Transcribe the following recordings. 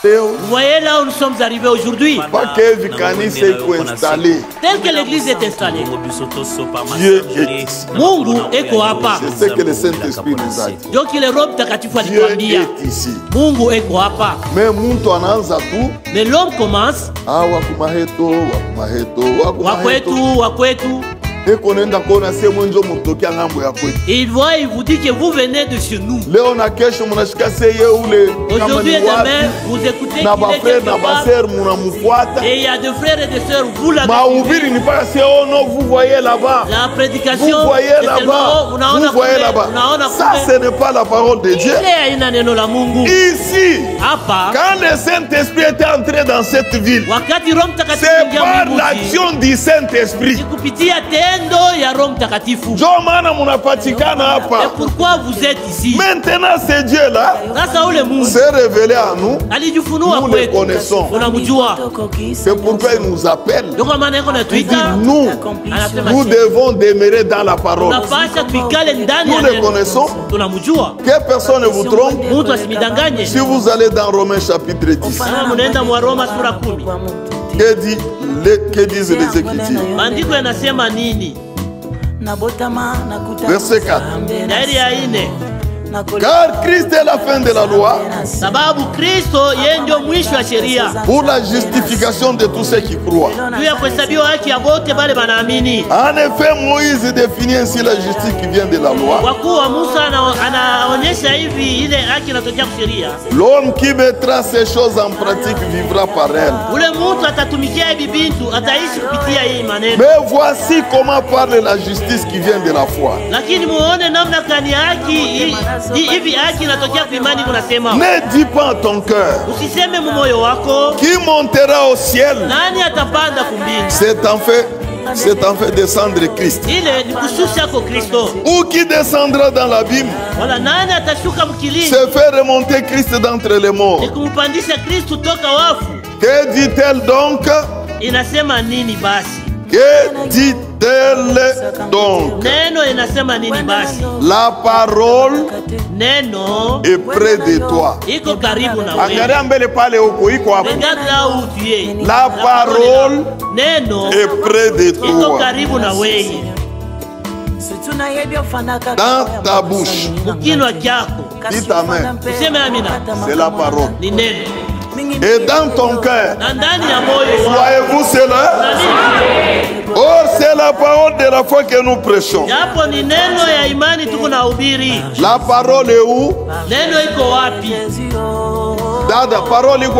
Vous voyez là où nous sommes arrivés aujourd'hui. Tel que l'église est installée. Dieu est ici. Mungu eko hapa. C'est ce que le Saint-Esprit nous a dit. Donc le Roho Mtakatifu Dieu alikwambia. est ici. Mungu eko hapa. Mais mtu anaanza tu. Mais l'homme commence. Wakumaheto. Wakwetu. Il voit, il vous dit que vous venez de chez nous. Aujourd'hui et demain, vous écoutez qu'il est quelque part. Et il y a des frères et des sœurs, vous l'avez vu. vous voyez là-bas. La prédication, vous voyez là-bas. Ça, ce n'est pas la parole de Dieu. Ici, quand le Saint-Esprit était entré dans cette ville, c'est par l'action du Saint-Esprit. Et pourquoi vous êtes ici? Maintenant, ce Dieu-là s'est révélé à nous. Nous le connaissons. C'est pourquoi il nous appelle. Nous devons demeurer dans la parole. Nous le connaissons. Que personne ne vous trompe. Si vous allez dans Romains chapitre 10, que disent les Écritures? Verset 4. Car Christ est la fin de la loi pour la justification de tous ceux qui croient. En effet, Moïse définit ainsi la justice qui vient de la loi. L'homme qui mettra ces choses en pratique vivra par elle. Mais voici comment parle la justice qui vient de la foi. Ne dis pas à ton cœur qui montera au ciel. C'est en fait descendre Christ. Ou qui descendra dans l'abîme. C'est faire remonter Christ d'entre les morts. Que dit-elle donc? Que dit-elle donc? La parole est près de toi. La parole est près de toi. Dans ta bouche. Dis amen. C'est la parole. Et dans ton cœur, voyez-vous cela? Or, c'est la parole de la foi que nous prêchons. La parole est où? Dada, parole est où?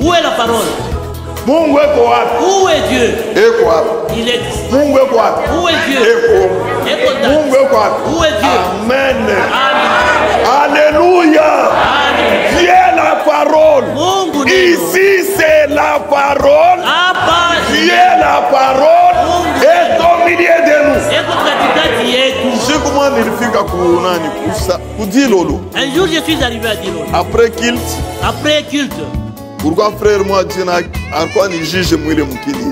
Où est la parole? Où est Dieu? Il est ici. Où est Dieu? Où est Dieu? Amen. Alléluia. Dieu est la parole. Ici c'est la parole. Dieu est la parole. Et au milieu de nous. Un jour je suis arrivé à Dilolo. Après culte. Pourquoi frère moi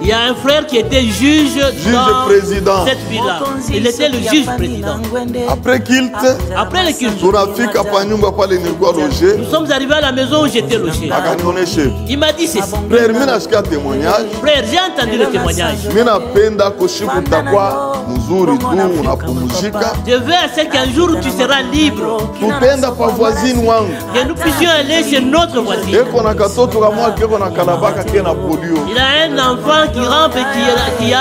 il y a un frère qui était juge président. Cette ville-là. Il était le juge président. Après le culte, nous sommes arrivés à la maison où j'étais logé. Il m'a dit ceci. Frère, j'ai entendu le témoignage. Je veux à ce qu'un jour tu seras libre. Que nous puissions aller chez notre voisin. Il a un enfant qui rampe et qui a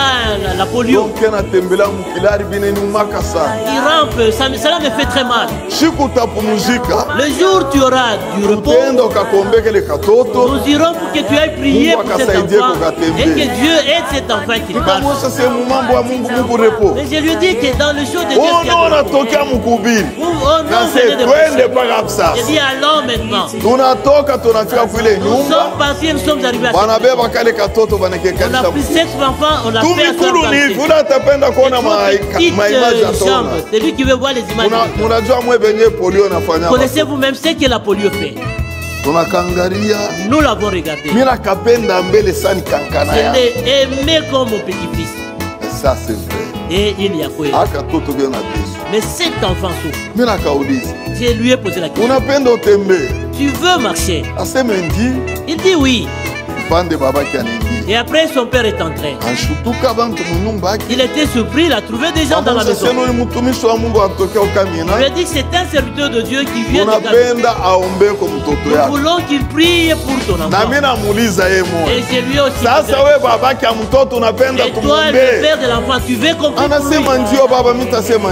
la polio. Il rampe, cela me fait très mal. Le jour où tu auras du repos, nous irons pour que tu ailles prier pour cet enfant et que Dieu aide cet enfant qui parle. Mais je lui dis que dans le show de Dieu, je dis allons maintenant. Nous sommes partis, nous sommes arrivés à on a pris 7 enfants, on a fait chambre. C'est lui qui veut voir les images. Connaissez-vous même ce que la polio fait? Nous l'avons regardé. Je l'ai aimé comme mon petit-fils. Ça c'est vrai. Et il y a quoi? Mais cet enfant souffre. Je lui ai posé la question. Tu veux marcher? Il dit oui. Et après, son père est entré. Il était surpris, il a trouvé des gens dans la maison. Il lui a dit, c'est un serviteur de Dieu qui vient de Gabon. Nous voulons qu'il prie pour ton enfant. Et c'est lui aussi. Et toi, le père de l'enfant, tu veux comprendre?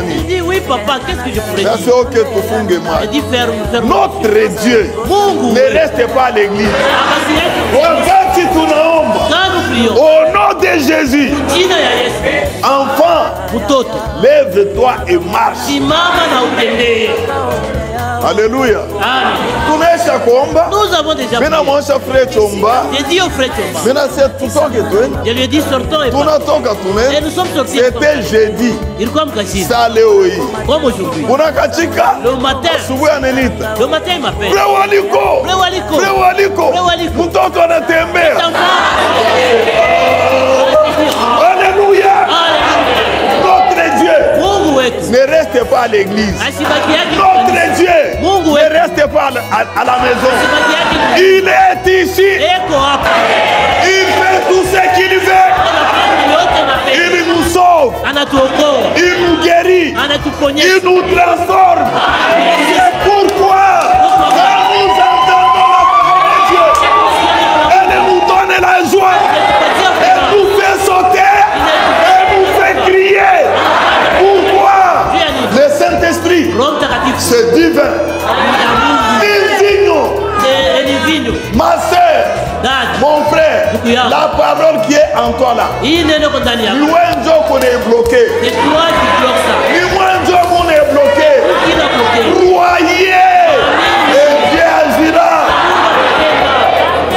Il dit, oui papa, qu'est-ce que je pourrais dire? Il dit, faire notre Dieu ne reste pas à l'église. Au nom de Jésus, enfant, lève-toi et marche. Alléluia. Nous avons déjà prié. J'ai dit au frère Chomba. Je lui ai dit sortons et nous sommes sortis. C'était jeudi. Comme aujourd'hui. Le matin il m'appelle. Alléluia. Notre Dieu ne reste pas à l'église. Notre Dieu ne reste pas à la maison. Il est ici. Il fait tout ce qu'il veut. Il nous sauve. Il nous guérit. Il nous transforme. C'est pourquoi quand nous entendons la parole de Dieu, elle nous donne la joie. Elle nous fait sauter. Elle nous fait crier. Pourquoi? Le Saint-Esprit, c'est divin. Ma soeur, mon frère, la parole qui est en toi là, loin Dieu qu'on est bloqué. Loin Dieu qu'on est bloqué. Croyez et Dieu agira.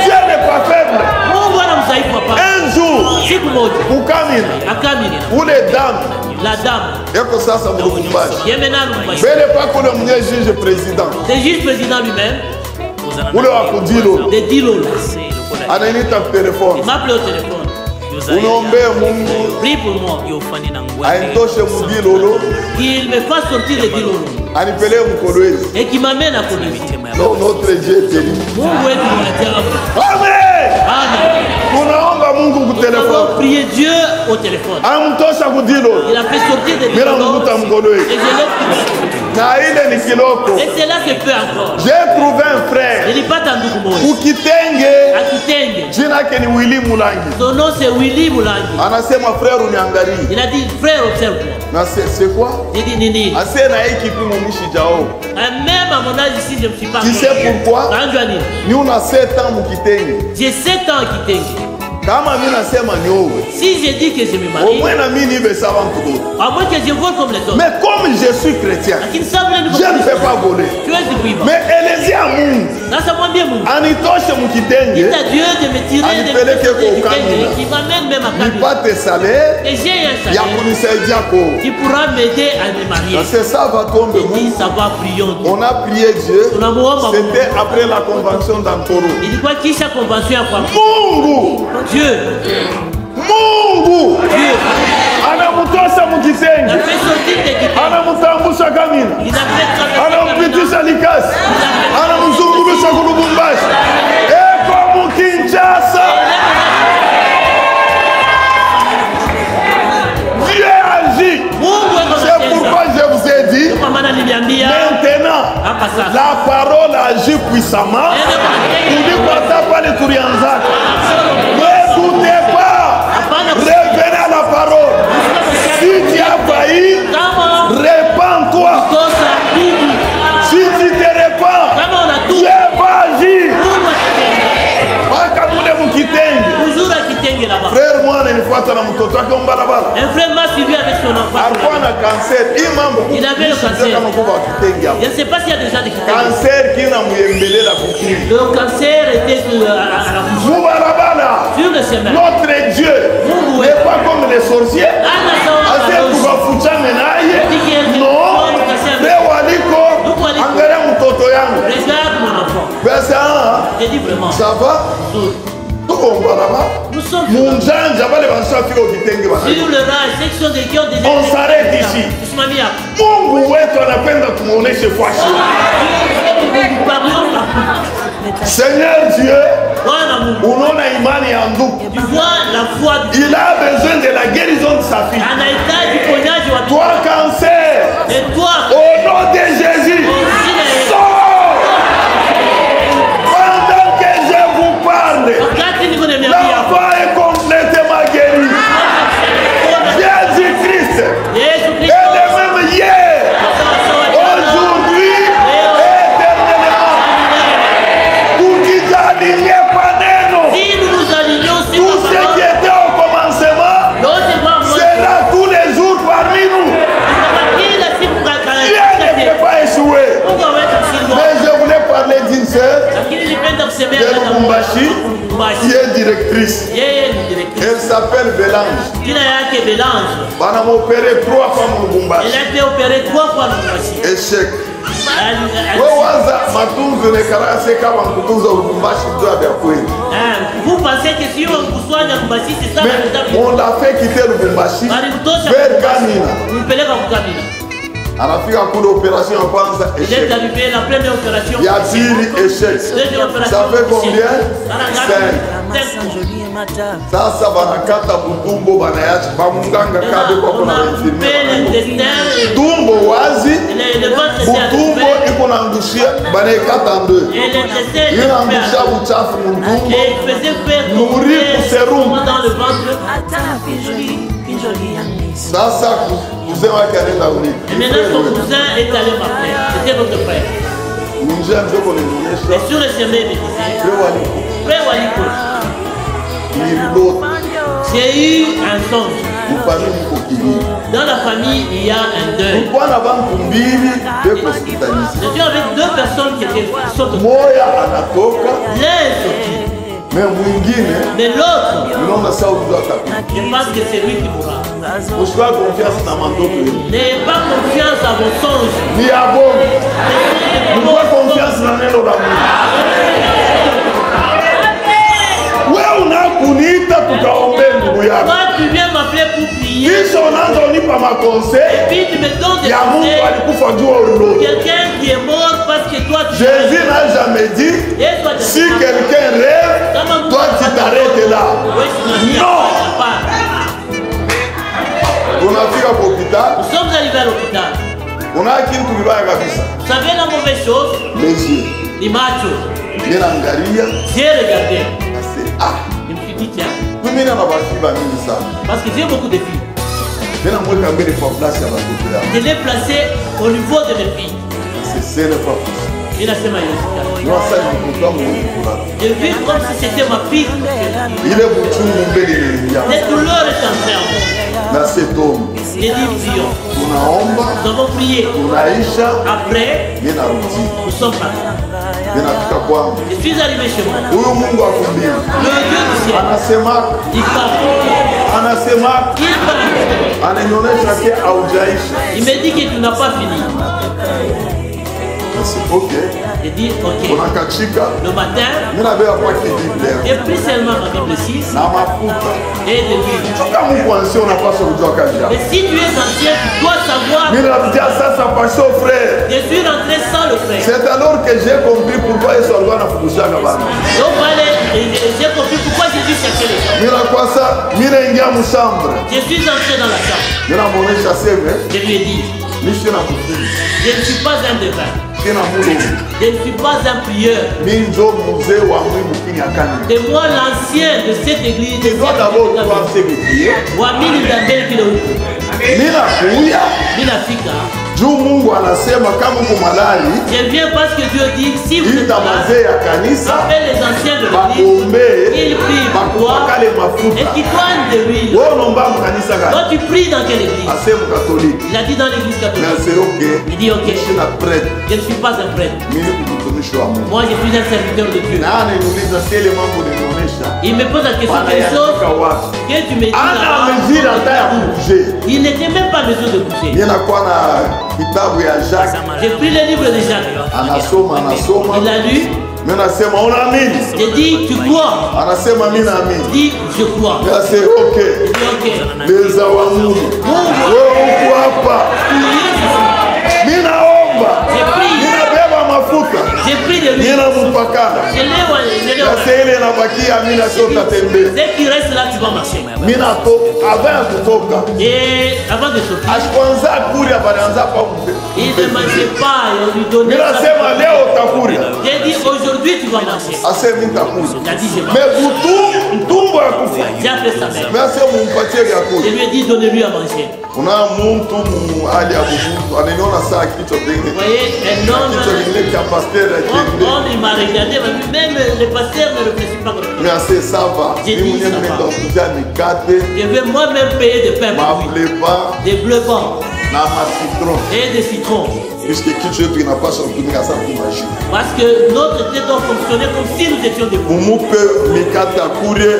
Dieu n'est pas faible. Un jour, pour Kamina, où les dames, la dame, et que ça me remonte. Mais n'est pas que le juge président. Le juge président lui-même. De Dilo. Ananita téléphone. Il m'a appelé au téléphone. Prie pour moi. Qu'il me fasse sortir de Dilo. Et qu'il m'amène à Kolwezi. Notre Dieu est élu. Amen. Nous avons prié Dieu au téléphone. Il a fait sortir de Dilo. Et je l'ai et c'est là que peut encore. J'ai trouvé un frère. Il n'est pas tanduku moja. Ukitenge. Akitenge. Jina yake ni Willy Mulangi. Son nom c'est Willy Mulangi. Anasema frère uniangalie. Il a dit frère observe-moi. Na c'est quoi? Il dit nini. Ase na équipe mumishi jao. Même à mon âge ici je me suis pas. Tu sais pourquoi? Ni on a 7 ans mukitenge. J'ai 7 ans kitenge. Si je dis que je me marie, à moins que je vole comme les autres. Mais comme je suis chrétien, je ne fais pas voler. Mais Élésie a mon. Anitoshe mukitenge. Il a Dieu de me tirer de qui m'amène même à Kamina. Pas de salaire. Et j'ai un salaire qui pourra m'aider à me marier. C'est ça va tomber. Ça va prier. On a prié Dieu. C'était après la convention d'Antoro. Il dit quoi qui sa convention à quoi? Mungu. Dieu. Mungu. Dieu. Anamutosha mukitenge. Anamutambusha Kamina. Anampitisha Likasi. Anamzungurusha Lubumbashi. Eko mukinshasa. Dieu agit. C'est pourquoi je vous ai dit. Maintenant, la parole agit puissamment. N'écoutez pas. Revenez à la parole. Si tu as failli, répands-toi. Si tu te répands, Dieu va agir. Frère, moi, un frère m'a suivi avec son enfant. Il avait le cancer. Je ne sais pas s'il y a déjà des cancer qui n'a le cancer était sur le chemin. Notre Dieu n'est pas comme les sorciers. Regarde mon enfant. J'ai dit vraiment. Ça va? Nous sommes sur le rail, section des qui ont déjà. On s'arrête ici. Mungu wetu anapenda tumuoneshe fashi. Seigneur Dieu, unaona imani ya ndugu. Il a besoin de la guérison de sa fille. Toi cancer, au nom de Jésus, sors. Pendant que je vous parle, l'enfant est complètement guéri. Jésus-Christ est le même hier, aujourd'hui, éternellement. Pour qui t'aligner pas tout ce qui était au commencement sera tous les jours parmi nous. Rien ne peut pas échouer. Mais je voulais parler d'une sœur de Lubumbashi qui est directrice. Elle s'appelle Bélange. On a opéré 3 fois Lubumbashi. Elle a été opérée 3 fois Lubumbashi. Échec. Vous pensez que si on vous soigne à Lubumbashi, c'est ça? Mais on l'a fait quitter Lubumbashi vers Kamina. Anafika kule opération ya kwanza échec. Il est arrivé la première opération. Ya pili échec. Ça fait combien? 5. Sasa banakata butumbo banayacha bamunganga kabe kwa kuna infirmière. Tumbo wazi. Butumbo iko naangushia banakata ndo. Inaangusha uchafu mtumbo. Nourrir pour sérum. Sasa cousin wake anaenda uli. Maintenant son cousin est allé m'appeler. C'était notre frère. Et sur le chemin, il me disait, Frère Waliko, j'ai eu un songe. Dans la famille, il y a un deuil. Je suis avec 2 personnes qui sont au l'un est sorti. Mais l'autre, je pense que c'est lui qui mourra. N'ayez pas confiance à vos songes. Confiance dans l'amour. Toi, tu viens m'appeler pour prier. Et puis tu me donnes des conseils. Quelqu'un qui est mort parce que toi tu Jésus n'a jamais dit si quelqu'un rêve, toi tu t'arrêtes là. Non. On a fait à l'hôpital. Nous sommes arrivés à l'hôpital. On a qui nous va à kabisa. Vous savez la mauvaise chose? Les yeux. Les machos. J'ai regardé. Ah. Je me suis dit tiens. Parce que j'ai beaucoup de filles. Je l'ai placé au niveau de mes filles. Il a fait ma je vis comme si c'était ma fille. Les douleurs est enfermées. J'ai dit prions. Nous avons prié. Après, nous sommes partis. Je suis arrivé chez moi. Le Dieu du ciel. Il parle. Il me dit que tu n'as pas fini. J'ai dit ok. Le matin, j'ai pris seulement ma Bible 6 et de l'huile. Mais si tu es ancien, tu dois savoir. Je suis rentré sans le frère. C'est alors que j'ai compris pourquoi ils sont loin à Fukushaka. Donc j'ai compris pourquoi Jésus cherchait les gens. Je suis entré dans la chambre. Je lui ai dit, je ne suis pas un devin. Je ne suis pas un prieur. C'est moi l'ancien de cette église. Je dois d'abord prier. Je viens parce que Dieu dit si vous êtes appelez les anciens de l'église, ils prient pour toi et qui tournent de l'huile. Toi tu pries dans quelle église? Il a dit dans l'église catholique. Il dit ok, je ne suis pas un prêtre. Moi je suis un serviteur de Dieu. Il me pose la question quelque chose que tu me dis. Il n'était même pas besoin de bouger. J'ai pris le livre de Jacques. Il a lu. J'ai dit tu crois. Il dit je crois. C'est ok. Les awamu. J'ai pris de lui. Dès qu'il reste là, tu vas marcher. Et avant de sortir, il ne mangeait pas et on lui donnait ça. J'ai dit aujourd'hui tu vas marcher. Il a dit je marche. J'ai appelé sa mère. Je lui ai dit donnez-lui à manger. Vous voyez, un homme, il m'a regardé, même le pasteur ne réfléchit pas comme ça. J'ai dit ça va. Je vais moi-même payer des pains pour lui, des bleus blancs et des citrons. Parce que notre tête doit fonctionner comme si nous étions des bouts.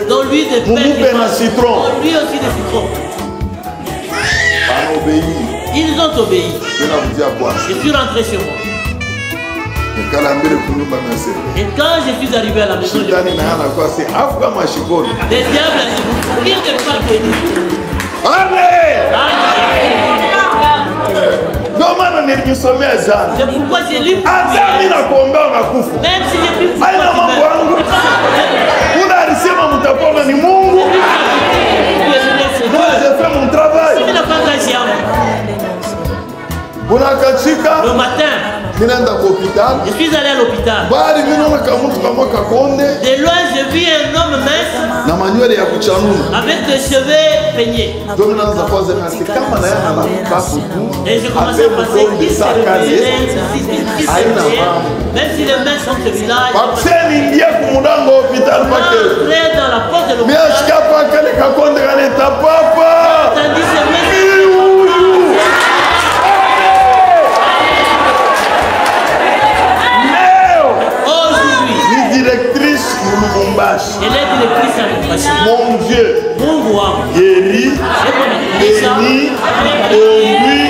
Donc lui des pains, donc lui aussi des citrons. Ils ont obéi. Je suis rentré chez moi. Et quand je suis arrivé à la maison, le diable a dit, vous ne pas venir. C'est pourquoi j'ai lu. Même si j'ai plus le matin, je suis allé à l'hôpital. De loin, j'ai vu un homme mince avec des cheveux peignés. Et je commençais à penser qui s'est réveillé, même si les mains sont de village. Entrer dans la porte de l'hôpital. Tandis que elle est directrice à Lubumbashi. Mon Dieu, guéri, béni, conduit.